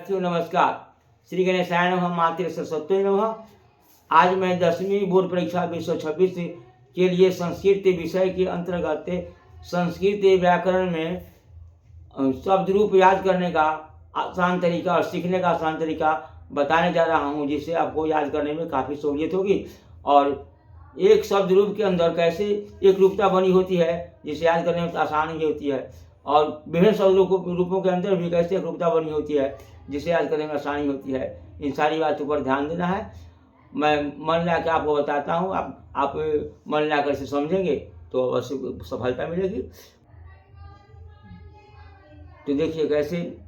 साथियों नमस्कार। श्री गणेशाय नमः, मातृ सरस्वती नमः। आज मैं 10वीं बोर्ड परीक्षा 2026 के लिए संस्कृत विषय के अंतर्गत संस्कृत व्याकरण में शब्द रूप याद करने का आसान तरीका और सीखने का आसान तरीका बताने जा रहा हूं, जिससे आपको याद करने में काफ़ी सहूलियत होगी। और एक शब्द रूप के अंदर कैसे एक रूपता बनी होती है जिसे याद करने में आसानी होती है, और विभिन्न शब्द रूपों के अंदर भी कैसे एक रूपता बनी होती है जिसे याद करने में आसानी होती है। इन सारी बातों पर ध्यान देना है। मैं मन लगा के आपको बताता हूँ, आप मन लगा कर इसे समझेंगे तो अवश्य सफलता मिलेगी। तो देखिए कैसे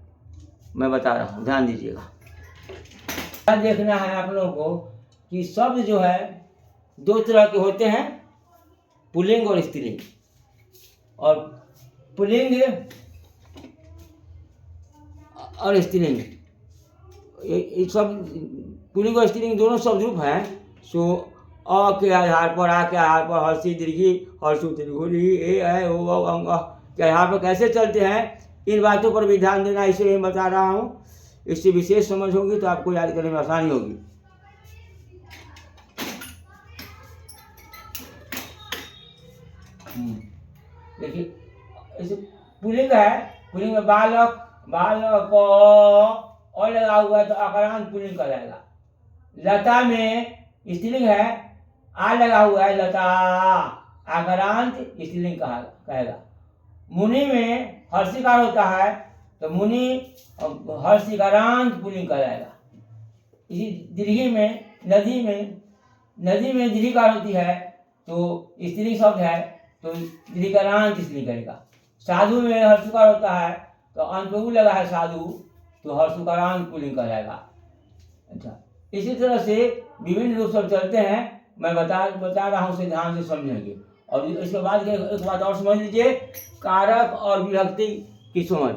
मैं बता रहा हूँ, ध्यान दीजिएगा। देखना है आप लोगों को कि शब्द जो है दो तरह के होते हैं, पुल्लिंग और स्त्रीलिंग। और पुल्लिंग और स्त्रीलिंग ये सब पुल्लिंग और स्त्रीलिंग दोनों शब्द रूप हैं। सो अ के आधार पर, आ के आधार पर, हर्षी दीर्घी, हर्षु दीर्घी, ए है ओ अंग के आधार पर कैसे चलते हैं, इन बातों पर भी ध्यान देना, इसे मैं बता रहा हूँ। इससे विशेष समझ होगी तो आपको याद करने में आसानी होगी। देखिए इसे पुल्लिंग है, पुल्लिंग में बालक, बालक और लगा हुआ है तो आकारांत पुल्लिंग कहलाएगा। लता में स्त्रीलिंग है, आ लगा हुआ है, लता आकारांत स्त्रीलिंग कहेगा। मुनि में हर्षिकार होता है तो मुनि हर्षिकारांत पुल्लिंग कहलाएगा। इसी दीर्घी में नदी में दीर्घिकार होती है तो स्त्रीलिंग शब्द है तो दीर्घिकारांत स्त्रीलिंग कहेगा। साधु में हर्षुकार होता है तो अंत में उ लगा है साधु तो हर्षुकारांत पुल्लिंग कहलाएगा। अच्छा, इसी तरह से विभिन्न रूप सब चलते हैं, मैं बता रहा हूँ, उसे ध्यान से समझेंगे। और इसके बाद एक बात और समझ लीजिए, कारक और विभक्ति की समझ।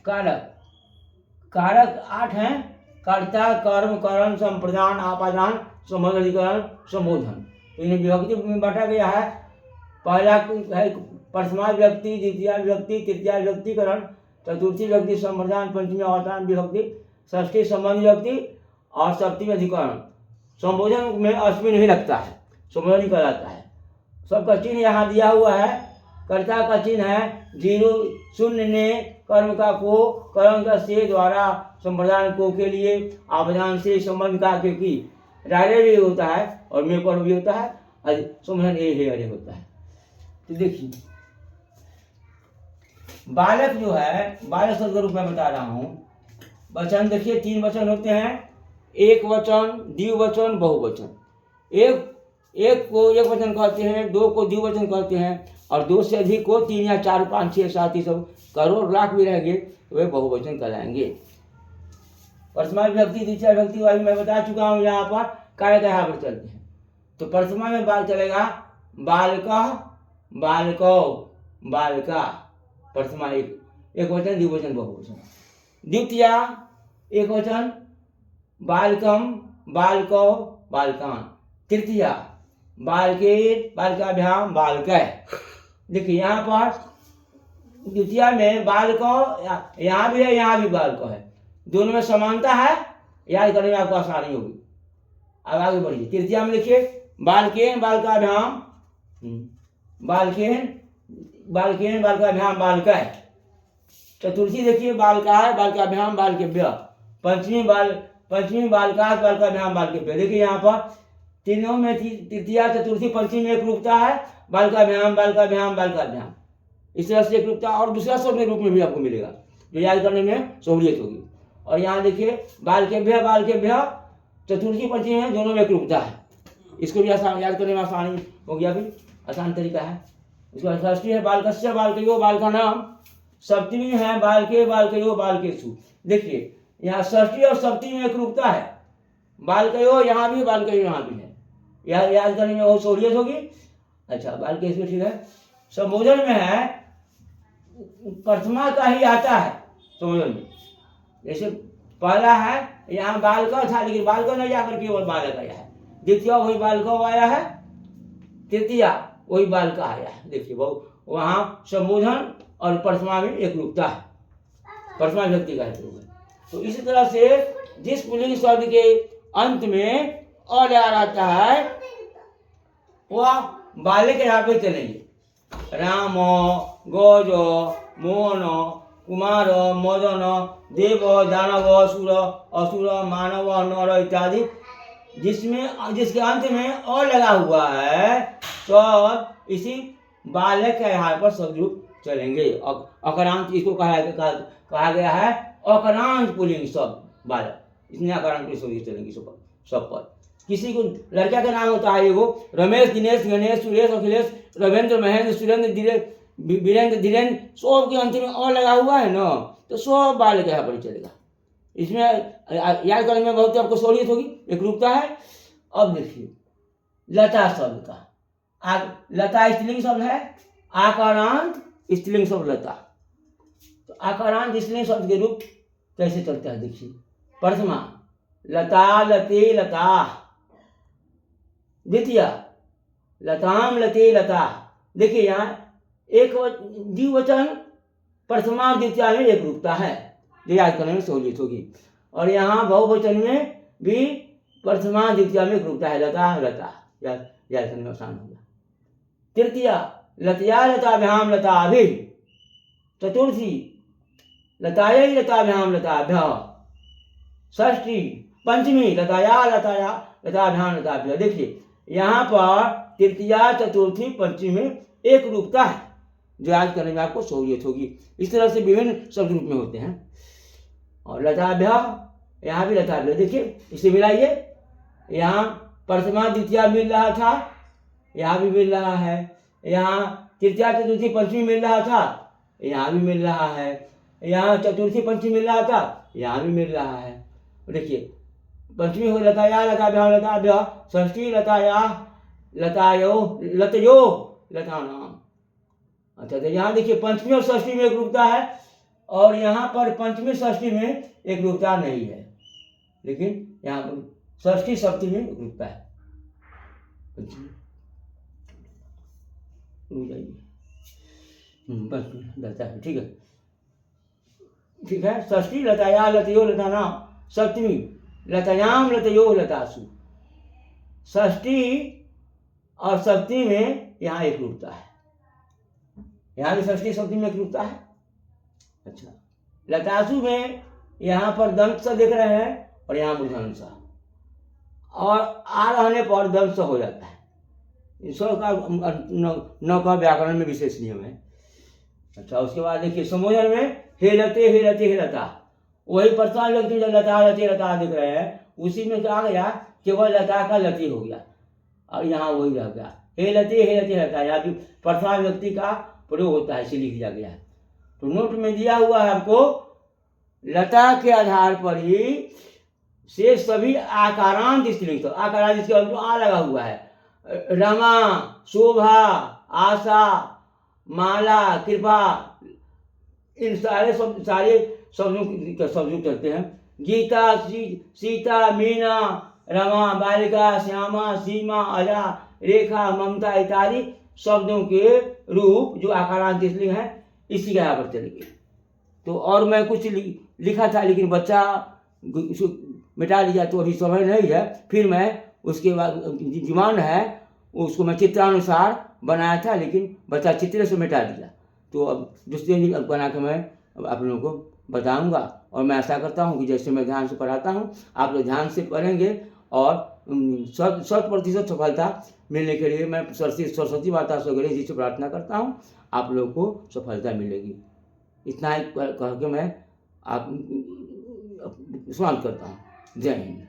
कारक 8 हैं: कर्ता, कर्म, करण, संप्रदान, आपादान, संबंधिकरण, संबोधन। इन्हें विभक्ति में बांटा गया है। पहला है प्रथमा विभक्ति, द्वितीय विभक्ति, तृतीय विभक्तिकरण, चतुर्थी विभक्ति संप्रदान, पंचमी अवतारण विभक्ति, षष्ठी संबंध विभक्ति और सप्तमी अधिकरण। संबोधन में अश्विन नहीं लगता है, संबोधन ही कहलाता है। सबका चिन्ह यहाँ दिया हुआ है। कर्ता का चिन्ह है 0, शून्य ने, कर्म का को, कर्म का से, द्वारा, संप्रदान को के लिए, आपादान से, संबंध का के की, रारे भी होता है और मे पर भी होता है, संबोधन ए अरे होता है। तो देखिए बालक जो है, बालक शब्द रूप में बता रहा हूँ। वचन देखिए 3 वचन होते हैं: एक वचन, द्विवचन, बहुवचन। एक को एक वचन कहते हैं, 2 को द्विवचन कहते हैं, और 2 से अधिक को 3 या 4, 5, 6, 7 ही सब करोड़ लाख भी रहेंगे तो वे बहुवचन कहलाएंगे। प्रथमा विभक्ति, द्वितीय विभक्ति वाली मैं बता चुका हूँ। यहाँ पर कारक यहाँ पर चलते हैं तो प्रथमा में बाल चलेगा बालका, बालको, बालका। प्रथमा एक वचन, द्विवचन, बहुवचन। द्वितीय एक वचन बालकम, बालको, बालकान। तृतीय बालके, बालकाभ्याम, बालकै। देखिए यहाँ पर द्वितीय में बालको यहाँ भी है, यहाँ भी बालको है, दोनों में समानता है, याद करने में आपको आसानी होगी। अब आगे बढ़िए। तृतीय में लिखिए बालकेन, बालकाभ्याम, बालकेन, बालकेन, बालकाभ्याम, बालकै। चतुर्थी देखिए बालकाय, बालकाभ्याम, बालकेभ्य। पंचमी बालकाय, बालकाभ्याम, बालकेभ्य। देखिए यहाँ पर तीनों में तृतीया, चतुर्थी, पंचमी में एक रूपता है, बालकाभ्याम, बालकाभ्याम, बालकाभ्याम। इस तरह से एक रूपता और दूसरा शब्द रूप में भी आपको मिलेगा जो याद करने में सहूलियत होगी। और यहाँ देखिए बालकेभ्य, बालकेभ्य, चतुर्थी, पंचमी में दोनों में एक रूपता है। इसको भी आसान याद करने में आसानी होगी, अभी आसान तरीका है। इसको षष्ठी है बालकस्य, बालकयो, बालकानाम। सप्तमी है बालके, बालकयो, बालकेषु। देखिए यहाँ षष्ठी और सप्तमी में एक रूपता है, बालकयो यहाँ भी, बालकयो यहाँ भी है, याद करने में बहुत सहूलियत होगी। अच्छा, बालकेषु ठीक है। संबोधन में है प्रथमा का ही आता है संबोधन में। जैसे पहला है यहाँ बालका था, लेकिन बालका नहीं जाकर केवल बालक आया है। द्वितीय वही बालको आया है, तृतीय वही बालका आया है। देखिए वहाँ संबोधन और प्रथमा में एक रूपता है, प्रथमा विभक्ति का है। तो इसी तरह से जिस पुल्लिंग शब्द के अंत में अ लगा रहता है वह बाले के यहाँ पे चलेंगे। राम, गौज, मोहन, कुमार, मदन, देव, दानव, असुर, असुर, मानव, नर इत्यादि जिसके अंत में अ लगा हुआ है सब इसी बालक के आधार पर सब रूप चलेंगे। अकरांत इसको कहा गया है अकरांत पुल्लिंग शब्द बालक, इसमें अकरांत पुल्लिंग शब्द चलेंगे सब पर। किसी को लड़का का नाम होता है एगो रमेश, दिनेश, गणेश, सुरेश, अखिलेश, रविंद्र, महेंद्र, सुरेंद्र, वीरेंद्र, धीरेन्द्र, सब के अंत में अ लगा हुआ है ना, तो सब बालक के यहाँ पर चलेगा। इसमें याद करने में बहुत आपको सहूलियत होगी, एक रूपता है। अब देखिए लता शब्द का, लता स्त्रीलिंग शब्द है, आकारांत स्त्रीलिंग शब्द लता। तो आकारांत स्त्रीलिंग शब्द के रूप कैसे चलता है देखिए। प्रथमा लता, लते, लता। द्वितीय लताम, लते, लता। देखिए यहाँ एक द्विवचन प्रथमा द्वितीय में एक रूपता है, जो याद करने में सहूलियत होगी। और यहाँ बहुवचन में भी प्रथमा द्वितीय में एक रूपता है, लता, लता, याद करने में आसान होगा। तृतीय लतया, लताभ्याम, लताभि। चतुर्थी लतायै, लताभ्याम, लताभ्य। षष्ठी पंचमी लताया, लताया, लताभ्याम, लताभ्य। देखिए यहाँ पर तृतीया, चतुर्थी, पंचमी में एक रूपता है, जो याद करने में आपको सहूलियत होगी। इस तरह से विभिन्न शब्द रूप में होते हैं। और लताभ्य, यहाँ भी लताभ्य। देखिए इसे मिलाइए, यहाँ प्रथमा द्वितीय मिल रहा था, यहाँ भी मिल रहा है। यहाँ तृतीया, चतुर्थी, पंचमी मिल रहा था, यहाँ भी मिल रहा है। यहाँ चतुर्थी, पंचमी मिल रहा था, यहाँ भी मिल रहा है। देखिए पंचमी हो लताया, लताभ्याम, लताभ्य। षष्ठी लताया, लतायो, लतयो, लतानाम। अच्छा, तो यहाँ देखिए पंचमी और षष्ठी में एक रूपता है, और यहाँ पर पंचमी षष्ठी में एक रूपता नहीं है, लेकिन यहाँ पर षष्ठी सप्तमी में एक रूपता है। ठीक है। षष्ठी लताया, लतयो, लतानाम। सप्तमी लतायाम, लतयो, लतासु। षष्ठी और सप्तमी में यहाँ एक रूपता है, यहाँ भी षष्ठी सप्तमी में एक रूपता है। अच्छा, लतासु में यहाँ पर दंत सा देख रहे हैं, और यहाँ मूर्धन्य सा, और आ रहने पर दंत सा हो जाता है। इसका न का व्याकरण में विशेष नियम है। अच्छा, उसके बाद देखिए संबोधन में हे लते, हे लते, हे लता। वही प्रथम व्यक्ति जब लता, लते, लता दिख रहे हैं, उसी में क्या गया, केवल लता का लती हो गया, और यहाँ वही रह गया, हे लते, हे लते, लता। यहाँ भी प्रथम व्यक्ति का प्रयोग होता है, इसे लिख दिया गया है। तो नोट में दिया हुआ है आपको, लता के आधार पर ही से सभी आकारांत स्त्रीलिंग, तो आकारांत इसके अंदर आ लगा हुआ है। रमा, शोभा, आशा, माला, कृपा, इन सारे शब्दों चलते हैं। गीता, सीता, मीना, रमा, बालिका, श्यामा, सीमा, अजा, रेखा, ममता इत्यादि शब्दों के रूप जो आकारांत स्त्रीलिंग है, इसी के यहाँ पर चलेंगे। तो और मैं कुछ लिखा था, लेकिन बच्चा मिटा लिया, तो अभी समय नहीं है। फिर मैं उसके बाद डिमांड है, उसको मैं चित्रानुसार बनाया था, लेकिन बच्चा चित्र से मिटा दिया। तो अब दूसरे दिन बना के मैं आप लोगों को बताऊंगा, और मैं आशा करता हूं कि जैसे मैं ध्यान से पढ़ाता हूं, आप लोग ध्यान से पढ़ेंगे, और 100% सफलता मिलने के लिए मैं सरस्वती माता से गणेश जी से प्रार्थना करता हूं, आप लोगों को सफलता मिलेगी। इतना ही कह के मैं आप समाप्त करता हूँ। जय हिंद।